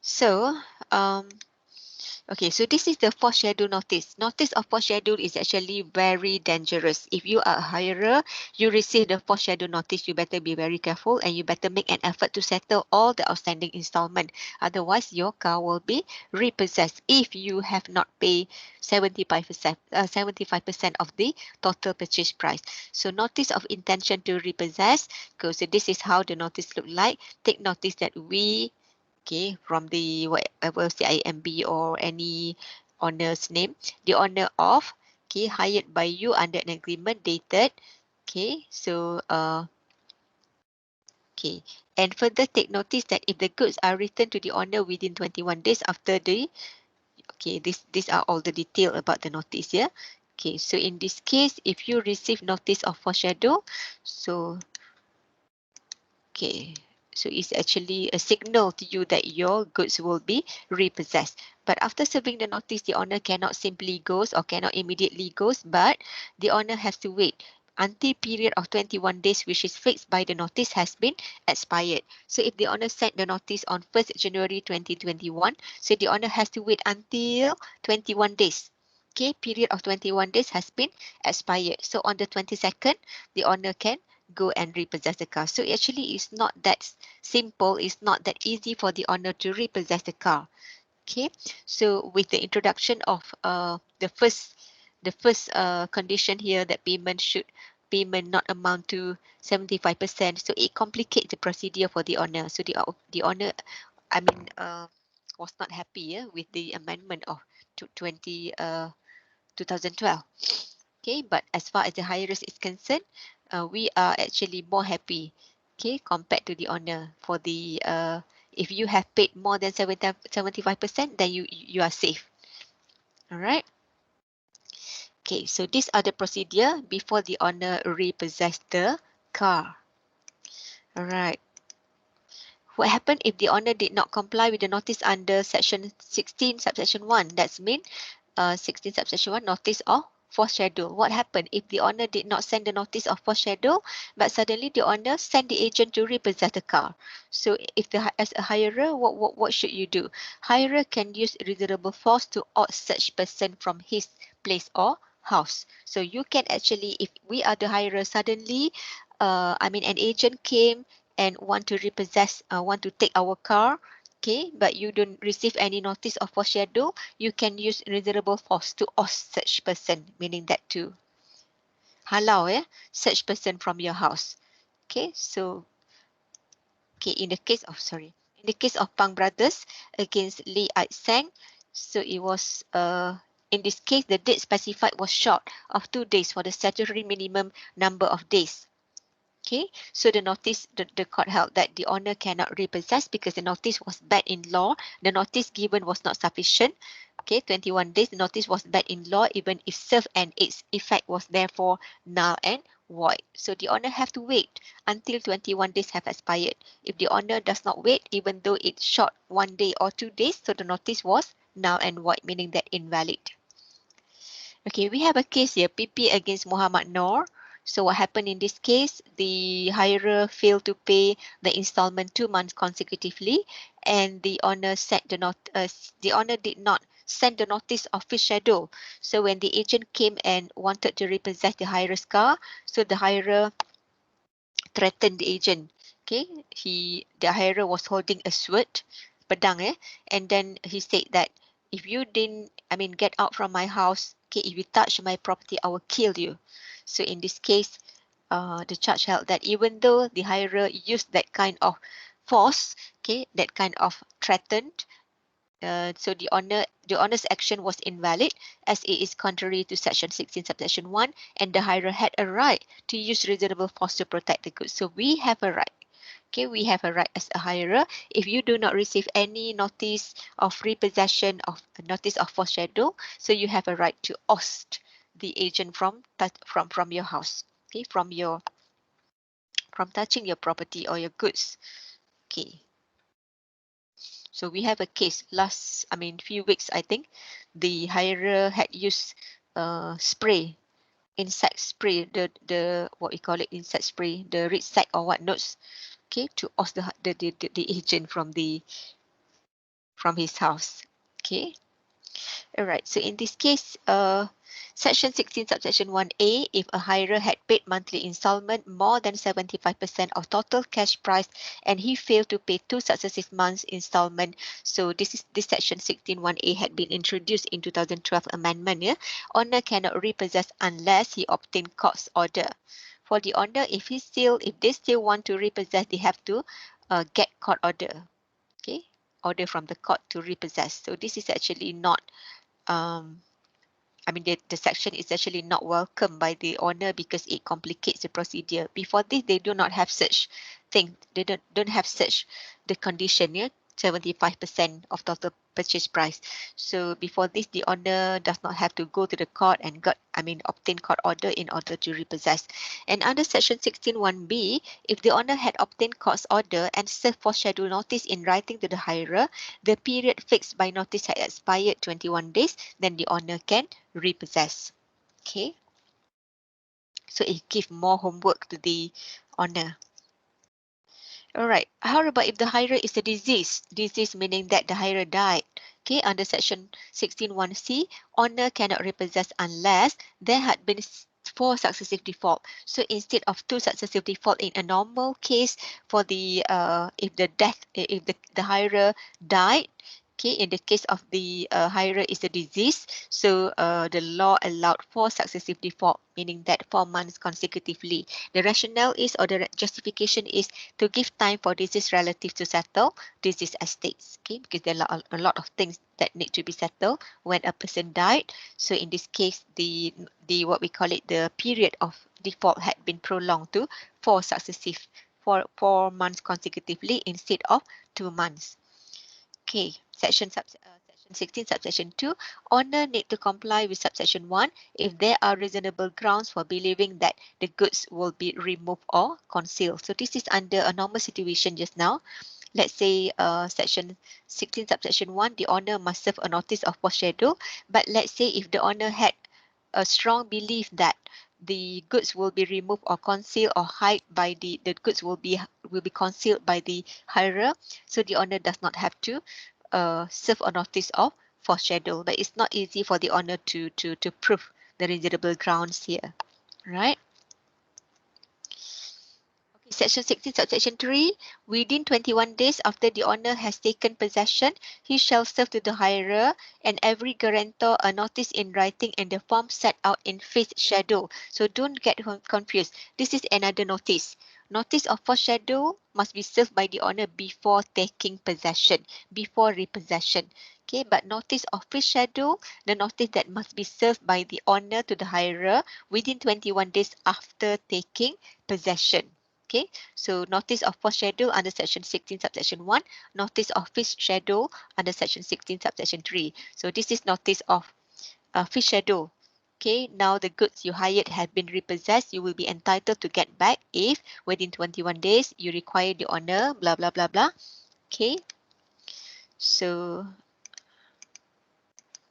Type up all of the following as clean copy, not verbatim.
So, um, okay, so this is the foreshadow notice. Notice of foreshadow is actually very dangerous. If you are a hirer, you receive the foreshadow notice, you better be very careful and you better make an effort to settle all the outstanding installment. Otherwise, your car will be repossessed if you have not paid 75% of the total purchase price. So notice of intention to repossess, because this is how the notice look like. Take notice that we, okay, from the whatever CIMB or any owner's name, the owner of, okay, hired by you under an agreement dated, okay, so okay, and further take notice that if the goods are returned to the owner within 21 days after the, okay, these are all the detail about the notice here. Okay, so in this case, if you receive notice of foreshadow, so okay, so it's actually a signal to you that your goods will be repossessed. But after serving the notice, the owner cannot simply goes or cannot immediately goes, but the owner has to wait until period of 21 days, which is fixed by the notice, has been expired. So if the owner sent the notice on 1st January 2021, so the owner has to wait until 21 days. Okay, period of 21 days has been expired. So on the 22nd, the owner can go and repossess the car. So actually it's not that simple, it's not that easy for the owner to repossess the car. Okay, so with the introduction of the first condition here, that payment not amount to 75%, so it complicates the procedure for the owner. So the owner, I mean, was not happy, with the amendment of 2012. Okay, but as far as the higher risk is concerned, we are actually more happy, okay, compared to the owner. For the if you have paid more than 75%, then you are safe. All right. Okay, so these are the procedure before the owner repossess the car. All right. What happened if the owner did not comply with the notice under section 16 subsection 1? That's mean 16 subsection 1, notice of foreshadow. What happened if the owner did not send the notice of foreshadow, but suddenly the owner sent the agent to repossess the car? So if as a hirer, what should you do? Hirer can use reasonable force to oust such person from his place or house. So you can actually, if we are the hirer, suddenly an agent came and want to repossess, want to take our car, okay, but you don't receive any notice of foreshadow, you can use reasonable force to oust such person, meaning that to halau such person from your house. Okay, so okay, in the case of Pang Brothers against Lee Ai Sang, so it was in this case the date specified was short of 2 days for the statutory minimum number of days. Okay, so the notice, the court held that the owner cannot repossess because the notice was bad in law. The notice given was not sufficient. Okay, 21 days, the notice was bad in law even if served, and its effect was therefore null and void. So the owner have to wait until 21 days have expired. If the owner does not wait, even though it's short 1 day or 2 days, so the notice was null and void, meaning that invalid. Okay, we have a case here, PP against Muhammad Noor. So what happened in this case? The hirer failed to pay the installment 2 months consecutively, and the owner the owner did not send the notice of foreshadow. So when the agent came and wanted to repossess the hirer's car, so the hirer threatened the agent. Okay, the hirer was holding a sword, pedang, and then he said that if you didn't, get out from my house, okay, if you touch my property, I will kill you. So in this case, the judge held that even though the hirer used that kind of force, okay, that kind of threatened, so the owner's action was invalid as it is contrary to section 16 subsection 1, and the hirer had a right to use reasonable force to protect the goods. So we have a right. Okay, we have a right as a hirer. If you do not receive any notice of repossession of notice of foreshadow, so you have a right to oust the agent from your house. Okay, from touching your property or your goods. Okay. So we have a case few weeks, I think, the hirer had used insect spray, the what we call it, insect spray, the red sack or what notes, okay, to oust the agent from the from his house. Okay. All right. So in this case, Section 16, subsection 1A, if a hirer had paid monthly installment more than 75% of total cash price and he failed to pay two successive months installment, so this section 16(1)(a) had been introduced in 2012 amendment. Yeah, owner cannot repossess unless he obtain court's order. For the owner, if they still want to repossess, they have to get court order. Okay, order from the court to repossess. So this is actually not um, I mean, the section is actually not welcome by the owner because it complicates the procedure. Before this, they do not have such thing. They don't have such the condition, yeah, 75% of total purchase price. So before this, the owner does not have to go to the court and obtain court order in order to repossess. And under section 16(1)(b), if the owner had obtained court order and served for schedule notice in writing to the hirer, the period fixed by notice had expired 21 days, then the owner can repossess. Okay, so it gives more homework to the owner. All right, how about if the hirer is a disease meaning that the hirer died? Okay, under section 16(1)(c), owner cannot repossess unless there had been four successive default. So instead of two successive default in a normal case, for the if the hirer died, okay, in the case of the hirer is a disease, so the law allowed four successive default, meaning that 4 months consecutively. The rationale is, or the justification is, to give time for deceased relative to settle deceased estates. Okay, because there are a lot of things that need to be settled when a person died. So in this case, the what we call it, the period of default had been prolonged to four months consecutively instead of 2 months. Okay, section 16, subsection 2, owner need to comply with subsection 1 if there are reasonable grounds for believing that the goods will be removed or concealed. So this is under a normal situation just now. Let's say section 16, subsection 1, the owner must serve a notice of foreschedule. But let's say if the owner had a strong belief that the goods will be removed or concealed or hide by the goods will be concealed by the hirer, so the owner does not have to serve a notice of foreschedule. But it's not easy for the owner to prove the reasonable grounds here, right? Section 16, subsection 3, within 21 days after the owner has taken possession, he shall serve to the hirer and every guarantor a notice in writing in the form set out in fifth schedule. So don't get confused. This is another notice. Notice of foreschedule must be served by the owner before taking possession, before repossession. Okay, but notice of fifth schedule, the notice that must be served by the owner to the hirer within 21 days after taking possession. Okay, so notice of foreschedule under section 16 subsection 1, notice of fifth schedule under section 16 subsection 3. So this is notice of fifth schedule. Okay, now the goods you hired have been repossessed. You will be entitled to get back if within 21 days you require the owner, blah, blah, blah, blah. Okay, so,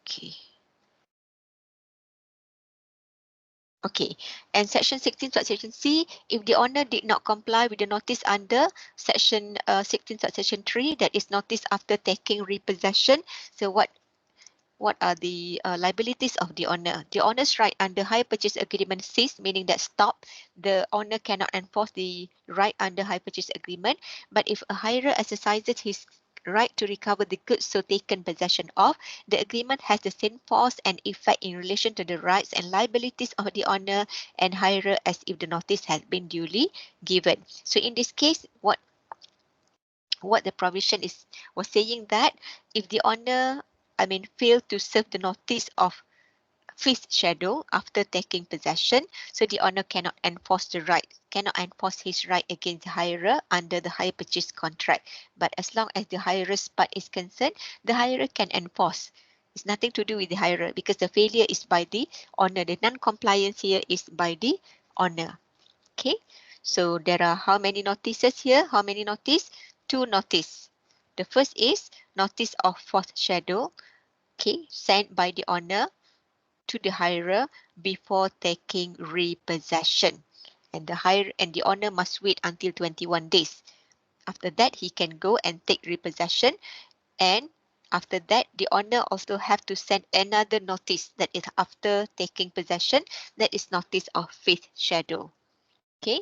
okay. Okay, and section 16 subsection C, if the owner did not comply with the notice under section 16 subsection 3, that is notice after taking repossession. So what are the liabilities of the owner? The owner's right under hire purchase agreement cease, meaning that stop. The owner cannot enforce the right under hire purchase agreement. But if a hirer exercises his right to recover the goods so taken possession of, the agreement has the same force and effect in relation to the rights and liabilities of the owner and hirer as if the notice has been duly given. So in this case, what the provision was saying that if the owner failed to serve the notice of fifth schedule after taking possession, so the owner cannot enforce his right against the hirer under the hire purchase contract. But as long as the hirer's part is concerned, the hirer can enforce. It's nothing to do with the hirer because the failure is by the owner. The non-compliance here is by the owner. Okay, so there are how many notices here? How many notice? Two notice. The first is notice of fourth schedule, okay, sent by the owner to the hirer before taking repossession. And the owner must wait until 21 days. After that, he can go and take repossession and After that, the owner also have to send another notice that is after taking possession, that is notice of fifth schedule. Okay.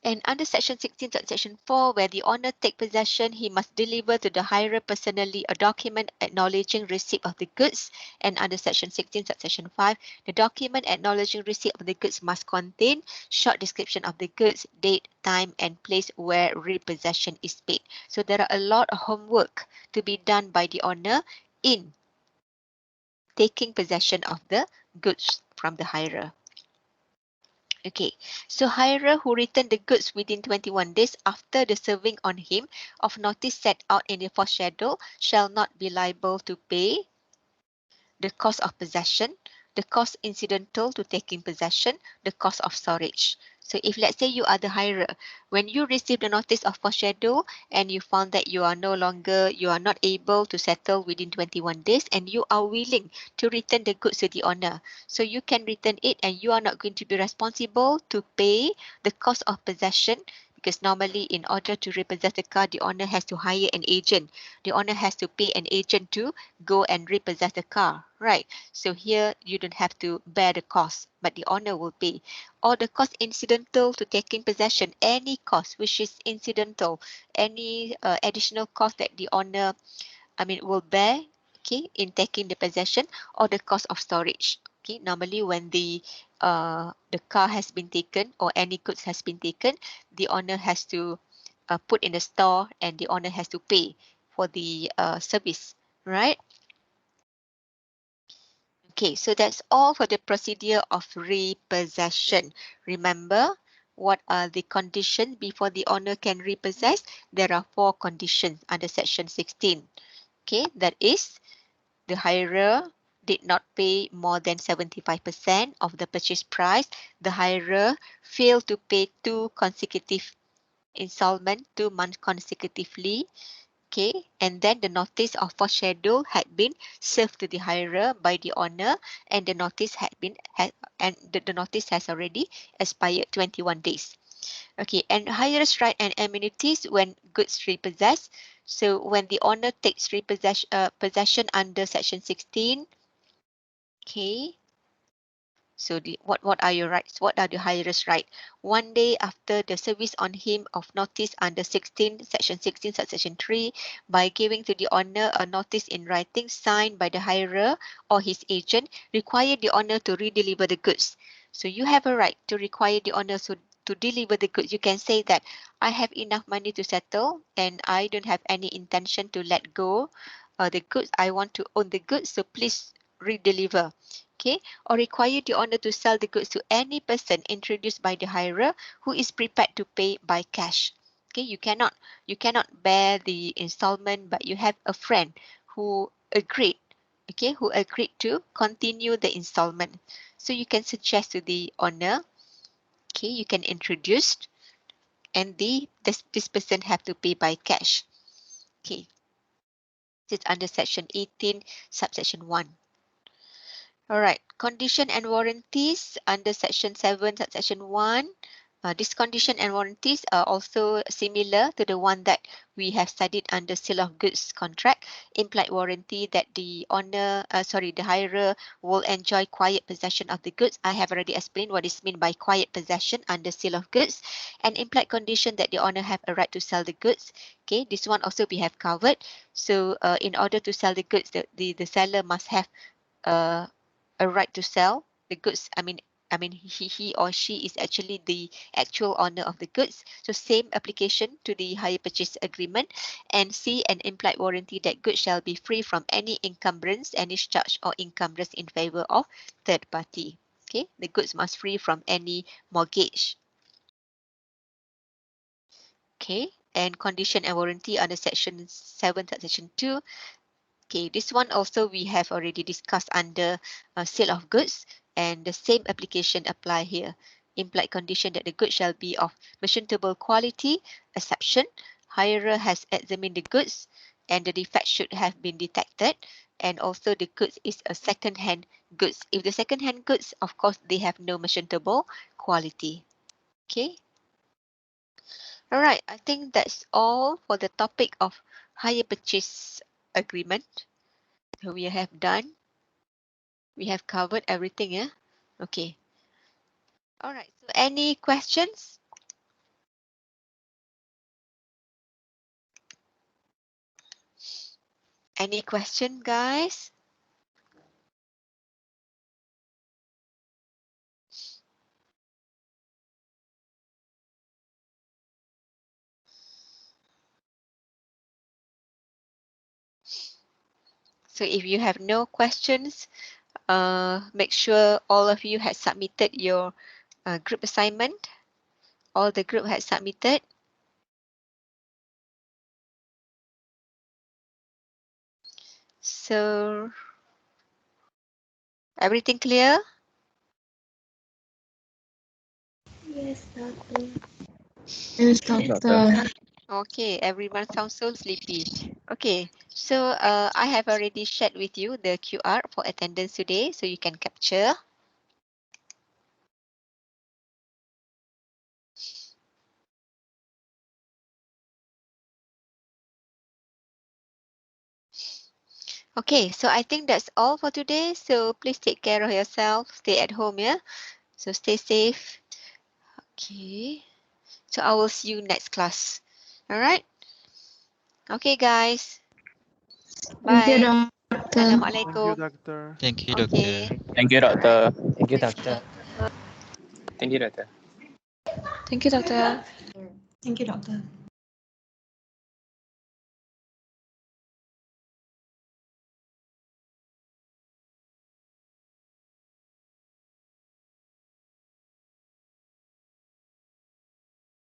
And under section 16, section 4, where the owner take possession, he must deliver to the hirer personally a document acknowledging receipt of the goods. And under section 16, section 5, the document acknowledging receipt of the goods must contain short description of the goods, date, time, and place where repossession is paid. So there are a lot of homework to be done by the owner in taking possession of the goods from the hirer. Okay, so hirer who returned the goods within 21 days after the serving on him of notice set out in the fourth schedule shall not be liable to pay the cost of possession, the cost incidental to taking possession, the cost of storage. So if let's say you are the hirer, when you receive the notice of foreshadow and you found that you are no longer, you are not able to settle within 21 days and you are willing to return the goods to the owner. So you can return it and you are not going to be responsible to pay the cost of possession, because normally in order to repossess the car, the owner has to hire an agent. The owner has to pay an agent to go and repossess the car, right? So here you don't have to bear the cost, but the owner will pay. Or the cost incidental to taking possession, any cost which is incidental, any additional cost that the owner, will bear, okay, in taking the possession, or the cost of storage. Okay, normally when the car has been taken or any goods has been taken, the owner has to put in the store and the owner has to pay for the service, right? Okay, so that's all for the procedure of repossession. Remember, what are the conditions before the owner can repossess? There are 4 conditions under section 16. Okay, that is the hirer did not pay more than 75% of the purchase price. The hirer failed to pay 2 consecutive installment 2 months consecutively. Okay, and then the notice of foreshadow had been served to the hirer by the owner, and the notice the notice has already expired 21 days. Okay, and hirer's right and amenities when goods repossessed. So when the owner takes possession under section 16, okay, so what are your rights? What are the hirer's right? 1 day after the service on him of notice under 16, section 16, subsection 3, by giving to the owner a notice in writing signed by the hirer or his agent, require the owner to redeliver the goods. So you have a right to require the owner to deliver the goods. You can say that I have enough money to settle and I don't have any intention to let go the goods. I want to own the goods, so please redeliver. Okay, or require the owner to sell the goods to any person introduced by the hirer who is prepared to pay by cash. Okay, you cannot bear the installment, but you have a friend who agreed, okay, who agreed to continue the installment. So you can suggest to the owner, okay, you can introduce, and this person have to pay by cash. Okay, it's under section 18, subsection 1. All right, condition and warranties under section 7, section 1. This condition and warranties are also similar to the one that we have studied under sale of goods contract. Implied warranty that the hirer will enjoy quiet possession of the goods. I have already explained what is meant by quiet possession under sale of goods. And implied condition that the owner have a right to sell the goods. Okay, this one also we have covered. So in order to sell the goods, the seller must have uh, a right to sell the goods. He or she is actually the actual owner of the goods. So same application to the hire purchase agreement. And C, an implied warranty that goods shall be free from any encumbrance, any charge or encumbrance in favor of third party. Okay, the goods must free from any mortgage. Okay, and condition and warranty under section 7, section 2. Okay, this one also we have already discussed under sale of goods, and the same application apply here. Implied condition that the goods shall be of merchantable quality, exception, hirer has examined the goods and the defect should have been detected, and also the goods is a second-hand goods. If the second-hand goods, of course, they have no merchantable quality. Okay. All right, I think that's all for the topic of hire purchase agreement. So we have done. We have covered everything, yeah? Okay. All right. So any questions? Any question, guys? So if you have no questions, make sure all of you had submitted your group assignment. All the group had submitted. So everything clear? Yes, doctor. Yes, doctor. Okay, everyone sounds so sleepy. Okay, so I have already shared with you the QR for attendance today, so you can capture. Okay, so I think that's all for today. So please take care of yourself. Stay at home, yeah? So stay safe. Okay. So I will see you next class. All right? Okay, guys. Thank you, Bye. doctor. Thank you, Assalamualaikum. doctor. Thank you, Okay. doctor. Thank you, doctor. Thank you, doctor. Thank you, doctor. Thank you, doctor. Thank you, doctor.